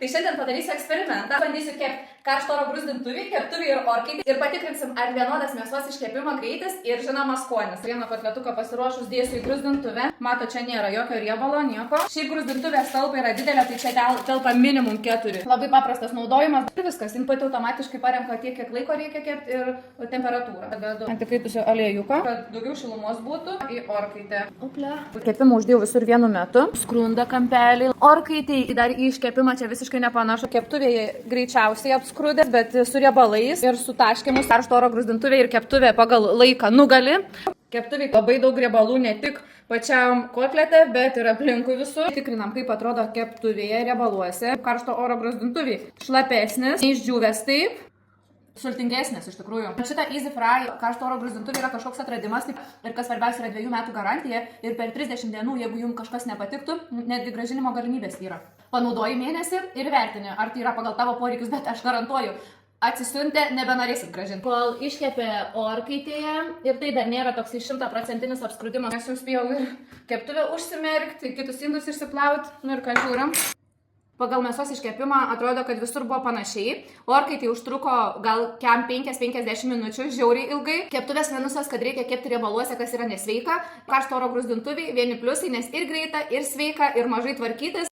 Tai šiandien padarysiu eksperimentą. Bandysiu kepti karšto oro gruzdintuvį, keptuvį ir orkaitį ir patikrinsim, ar vienodas mėsos iškepimo greitis ir žinoma skonis. Vieną kotletuką pasiruošus dėsiu į gruzdintuvę. Mato, čia nėra jokio riebalo, nieko. Šiaip gruzdintuvės talpa yra didelė, tai čia telpa minimum 4. Labai paprastas naudojimas. Ir viskas, jin pati automatiškai parenka tiek, kiek laiko reikia kepti ir temperatūrą. Dedu ant įkaitusio aliejuko, kad daugiau šilumos būtų į orkaitę. Kepimą uždėjau visur vienu metu. Skrunda kampeliai. Orkaitį dar į iškepimą čia visiškai nepanašu. Keptuvėje greičiausiai apskrudęs, bet su riebalais ir su taškimus. Karšto oro gruzdintuvė ir keptuvė pagal laiką nugali. Keptuvė labai daug riebalų ne tik pačiam kotlete, bet ir aplinkui visur. Tikrinam, kaip atrodo keptuvėje riebaluose. Karšto oro gruzdintuvė šlapesnis, neišdžiūvęs taip. Sultingesnis iš tikrųjų. Šitą Easy Fry karšto oro gruzdintuvė yra kažkoks atradimas ir kas svarbiausia yra 2 metų garantija ir per 30 dienų, jeigu jums kažkas nepatiktų, netgi grąžinimo galimybės yra. Panaudoji mėnesį ir vertini, ar tai yra pagal tavo poreikius, bet aš garantuoju, atsisiuntę nebenorėsit grąžinti. Kol iškepė orkaitėje ir tai dar nėra toks 100% apskrudimas. Aš jau spėjau ir keptuvę užsimerkti, kitus indus išsiplauti, nu ir ką žiūrim. Pagal mėsos iškepimą atrodo, kad visur buvo panašiai. Orkaitė užtruko gal 5-50 minučių, žiauriai ilgai. Keptuvės minusas, kad reikia kepti riebaluose, kas yra nesveika. Karšto oro gruzdintuvė, vieni pliusai, nes ir greita, ir sveika, ir mažai tvarkytis.